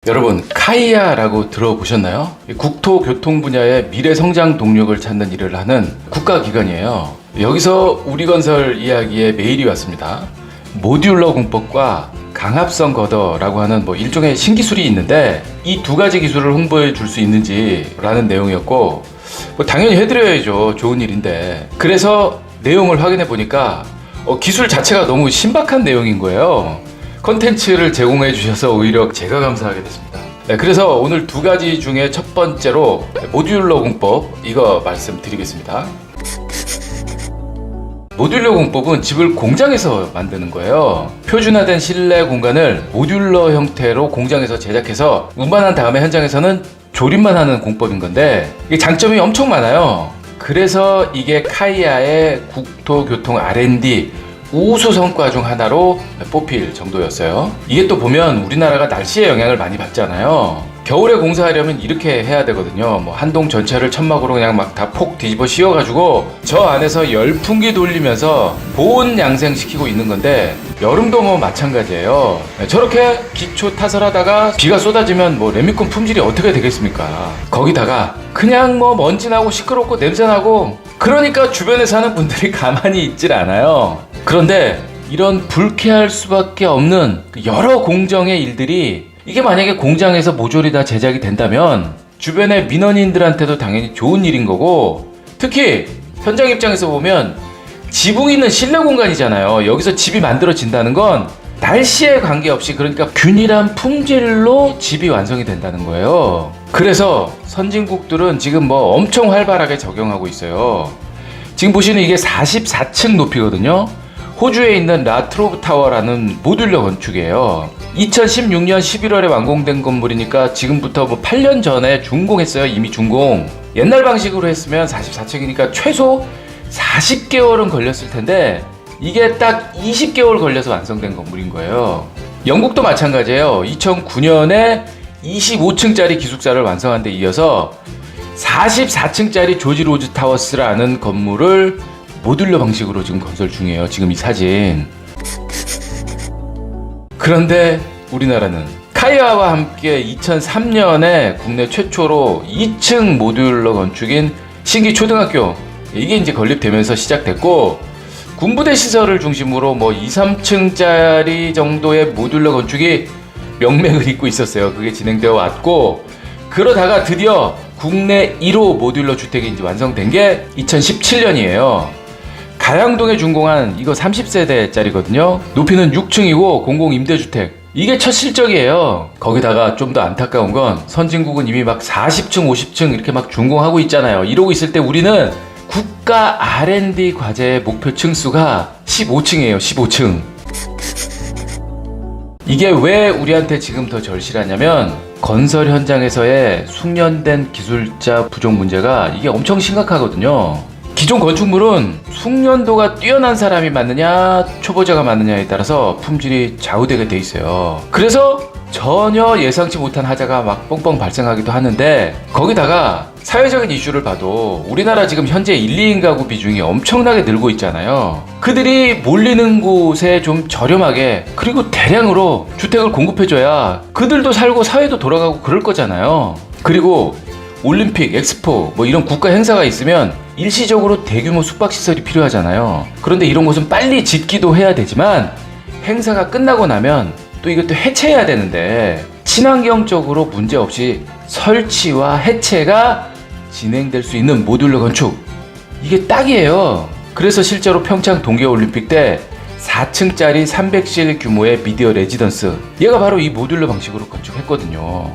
여러분, 카이아라고 들어보셨나요? 국토교통 분야의 미래 성장 동력을 찾는 일을 하는 국가기관이에요. 여기서 우리건설 이야기에 메일이 왔습니다. 모듈러 공법과 강합성 거더라고 하는 일종의 신기술이 있는데 이 두 가지 기술을 홍보해 줄 수 있는지 라는 내용이었고, 당연히 해드려야죠. 좋은 일인데. 그래서 내용을 확인해 보니까 기술 자체가 너무 신박한 내용인 거예요. 컨텐츠를 제공해 주셔서 오히려 제가 감사하게 됐습니다. 네, 그래서 오늘 두 가지 중에 첫 번째로 모듈러 공법, 이거 말씀드리겠습니다. 모듈러 공법은 집을 공장에서 만드는 거예요. 표준화된 실내 공간을 모듈러 형태로 공장에서 제작해서 운반한 다음에 현장에서는 조립만 하는 공법인 건데, 이게 장점이 엄청 많아요. 그래서 이게 카이아의 국토교통 R&D 우수 성과 중 하나로 뽑힐 정도였어요. 이게 또 보면 우리나라가 날씨의 영향을 많이 받잖아요. 겨울에 공사하려면 이렇게 해야 되거든요. 한동 전체를 천막으로 그냥 막 다 폭 뒤집어 씌워가지고 저 안에서 열풍기 돌리면서 보온 양생시키고 있는 건데, 여름도 마찬가지예요. 저렇게 기초 타설하다가 비가 쏟아지면 레미콘 품질이 어떻게 되겠습니까? 거기다가 그냥 먼지 나고 시끄럽고 냄새 나고, 그러니까 주변에 사는 분들이 가만히 있질 않아요. 그런데 이런 불쾌할 수밖에 없는 여러 공정의 일들이, 이게 만약에 공장에서 모조리 다 제작이 된다면 주변의 민원인들한테도 당연히 좋은 일인 거고, 특히 현장 입장에서 보면 지붕이 있는 실내 공간이잖아요. 여기서 집이 만들어진다는 건 날씨에 관계없이, 그러니까 균일한 품질로 집이 완성이 된다는 거예요. 그래서 선진국들은 지금 엄청 활발하게 적용하고 있어요. 지금 보시는 이게 44층 높이거든요. 호주에 있는 라트로브 타워라는 모듈러 건축이에요. 2016년 11월에 완공된 건물이니까 지금부터 8년 전에 준공했어요. 이미 준공. 옛날 방식으로 했으면 44층이니까 최소 40개월은 걸렸을 텐데, 이게 딱 20개월 걸려서 완성된 건물인 거예요. 영국도 마찬가지예요. 2009년에 25층짜리 기숙사를 완성한 데 이어서 44층짜리 조지 로즈 타워스라는 건물을 모듈러 방식으로 지금 건설 중이에요. 지금 이 사진. 그런데 우리나라는 카이아와 함께 2003년에 국내 최초로 2층 모듈러 건축인 신기 초등학교, 이게 이제 건립되면서 시작됐고, 군부대 시설을 중심으로 2, 3층짜리 정도의 모듈러 건축이 명맥을 잇고 있었어요. 그게 진행되어 왔고, 그러다가 드디어 국내 1호 모듈러 주택이 이제 완성된 게 2017년이에요. 가양동에 준공한 이거 30세대짜리거든요. 높이는 6층이고 공공 임대주택. 이게 첫 실적이에요. 거기다가 좀 더 안타까운 건 선진국은 이미 40층, 50층 이렇게 준공하고 있잖아요. 이러고 있을 때 우리는 국가 R&D 과제의 목표 층수가 15층이에요. 15층. 이게 왜 우리한테 지금 더 절실하냐면, 건설 현장에서의 숙련된 기술자 부족 문제가 이게 엄청 심각하거든요. 기존 건축물은 숙련도가 뛰어난 사람이 맞느냐 초보자가 맞느냐에 따라서 품질이 좌우되게 돼 있어요. 그래서 전혀 예상치 못한 하자가 뻥뻥 발생하기도 하는데, 거기다가 사회적인 이슈를 봐도 우리나라 지금 현재 1, 2인 가구 비중이 엄청나게 늘고 있잖아요. 그들이 몰리는 곳에 좀 저렴하게, 그리고 대량으로 주택을 공급해줘야 그들도 살고 사회도 돌아가고 그럴 거잖아요. 그리고 올림픽, 엑스포 이런 국가 행사가 있으면 일시적으로 대규모 숙박시설이 필요하잖아요. 그런데 이런 곳은 빨리 짓기도 해야 되지만 행사가 끝나고 나면 또 이것도 해체해야 되는데, 친환경적으로 문제없이 설치와 해체가 진행될 수 있는 모듈러 건축, 이게 딱이에요. 그래서 실제로 평창 동계올림픽 때 4층짜리 300실 규모의 미디어 레지던스, 얘가 바로 이 모듈러 방식으로 건축했거든요.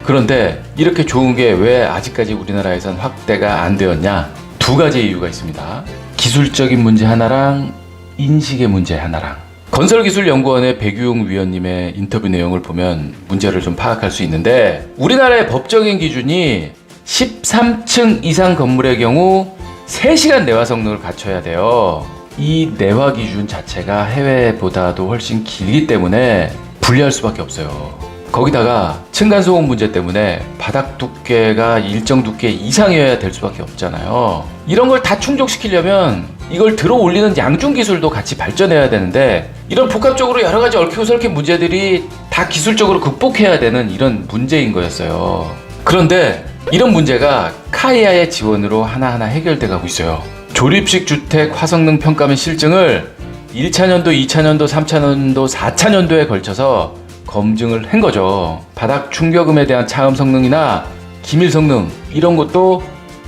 그런데 이렇게 좋은 게 왜 아직까지 우리나라에선 확대가 안 되었냐? 두 가지 이유가 있습니다. 기술적인 문제 하나랑 인식의 문제 하나랑. 건설기술연구원의 백유웅 위원님의 인터뷰 내용을 보면 문제를 좀 파악할 수 있는데, 우리나라의 법적인 기준이 13층 이상 건물의 경우 3시간 내화 성능을 갖춰야 돼요. 이 내화 기준 자체가 해외보다도 훨씬 길기 때문에 불리할 수밖에 없어요. 거기다가 층간소음 문제 때문에 바닥 두께가 일정 두께 이상이어야 될 수밖에 없잖아요. 이런 걸 다 충족시키려면 이걸 들어 올리는 양중 기술도 같이 발전해야 되는데, 이런 복합적으로 여러 가지 얽히고 설킨 문제들이 다 다 기술적으로 극복해야 되는 이런 문제인 거였어요. 그런데 이런 문제가 카이아의 지원으로 하나하나 해결돼 가고 있어요. 조립식 주택 화성능 평가 및 실증을 1차년도, 2차년도, 3차년도, 4차년도에 걸쳐서 검증을 한 거죠. 바닥 충격음에 대한 차음 성능이나 기밀 성능 이런 것도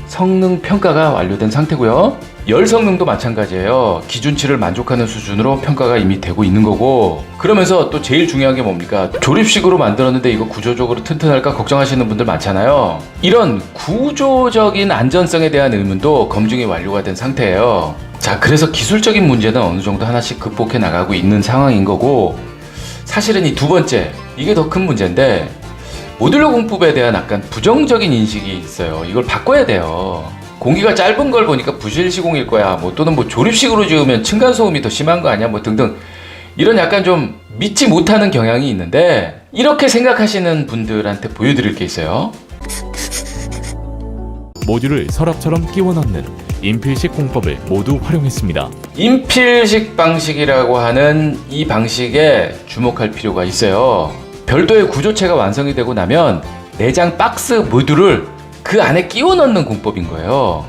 성능 평가가 완료된 상태고요. 열 성능도 마찬가지예요. 기준치를 만족하는 수준으로 평가가 이미 되고 있는 거고, 그러면서 또 제일 중요한 게 뭡니까? 조립식으로 만들었는데 이거 구조적으로 튼튼할까 걱정하시는 분들 많잖아요. 이런 구조적인 안전성에 대한 의문도 검증이 완료가 된 상태예요. 자, 그래서 기술적인 문제는 어느 정도 하나씩 극복해 나가고 있는 상황인 거고, 사실은 이 두 번째, 이게 더 큰 문제인데, 모듈러 공법에 대한 약간 부정적인 인식이 있어요. 이걸 바꿔야 돼요. 공기가 짧은 걸 보니까 부실 시공일 거야. 또는 조립식으로 지으면 층간소음이 더 심한 거 아니야? 등등. 이런 약간 좀 믿지 못하는 경향이 있는데, 이렇게 생각하시는 분들한테 보여드릴 게 있어요. 모듈을 서랍처럼 끼워 넣는 인필식 공법을 모두 활용했습니다. 인필식 방식이라고 하는 이 방식에 주목할 필요가 있어요. 별도의 구조체가 완성이 되고 나면 내장 박스 모듈을 그 안에 끼워 넣는 공법인 거예요.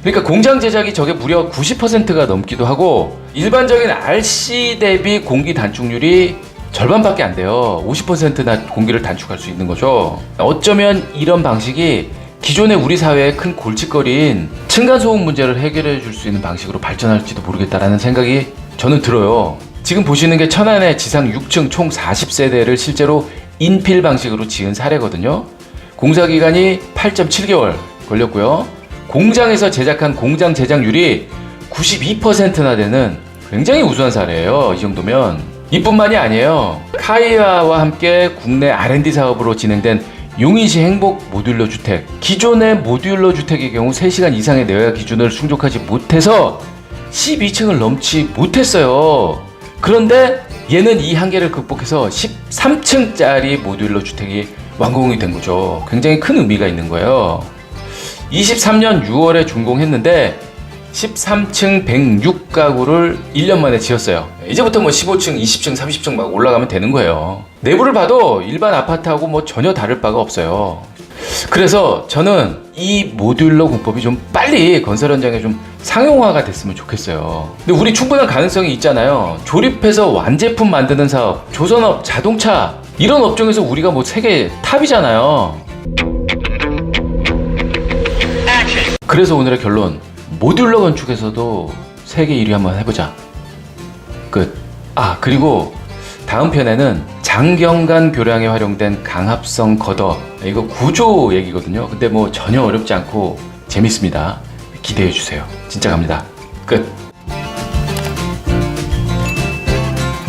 그러니까 공장 제작이 저게 무려 90%가 넘기도 하고, 일반적인 RC 대비 공기 단축률이 절반밖에 안 돼요. 50%나 공기를 단축할 수 있는 거죠. 어쩌면 이런 방식이 기존의 우리 사회의 큰 골칫거리인 층간소음 문제를 해결해 줄 수 있는 방식으로 발전할지도 모르겠다라는 생각이 저는 들어요. 지금 보시는 게 천안의 지상 6층 총 40세대를 실제로 인필 방식으로 지은 사례거든요. 공사 기간이 8.7개월 걸렸고요. 공장에서 제작한 공장 제작률이 92%나 되는 굉장히 우수한 사례예요. 이 정도면. 이뿐만이 아니에요. 카이아와 함께 국내 R&D 사업으로 진행된 용인시 행복 모듈러 주택. 기존의 모듈러 주택의 경우 3시간 이상의 내외 기준을 충족하지 못해서 12층을 넘지 못했어요. 그런데 얘는 이 한계를 극복해서 13층짜리 모듈러 주택이 완공이 된 거죠. 굉장히 큰 의미가 있는 거예요. 23년 6월에 준공했는데 13층 106가구를 1년 만에 지었어요. 이제부터 15층, 20층, 30층 막 올라가면 되는 거예요. 내부를 봐도 일반 아파트하고 전혀 다를 바가 없어요. 그래서 저는 이 모듈러 공법이 좀 빨리 건설 현장에 좀 상용화가 됐으면 좋겠어요. 근데 우리 충분한 가능성이 있잖아요. 조립해서 완제품 만드는 사업, 조선업, 자동차 이런 업종에서 우리가 세계 탑이잖아요. 그래서 오늘의 결론, 모듈러 건축에서도 세계 1위 한번 해보자. 끝. 그리고 다음 편에는 장경간 교량에 활용된 강합성 거더, 이거 구조 얘기거든요. 근데 전혀 어렵지 않고 재밌습니다. 기대해 주세요. 진짜 갑니다. 끝.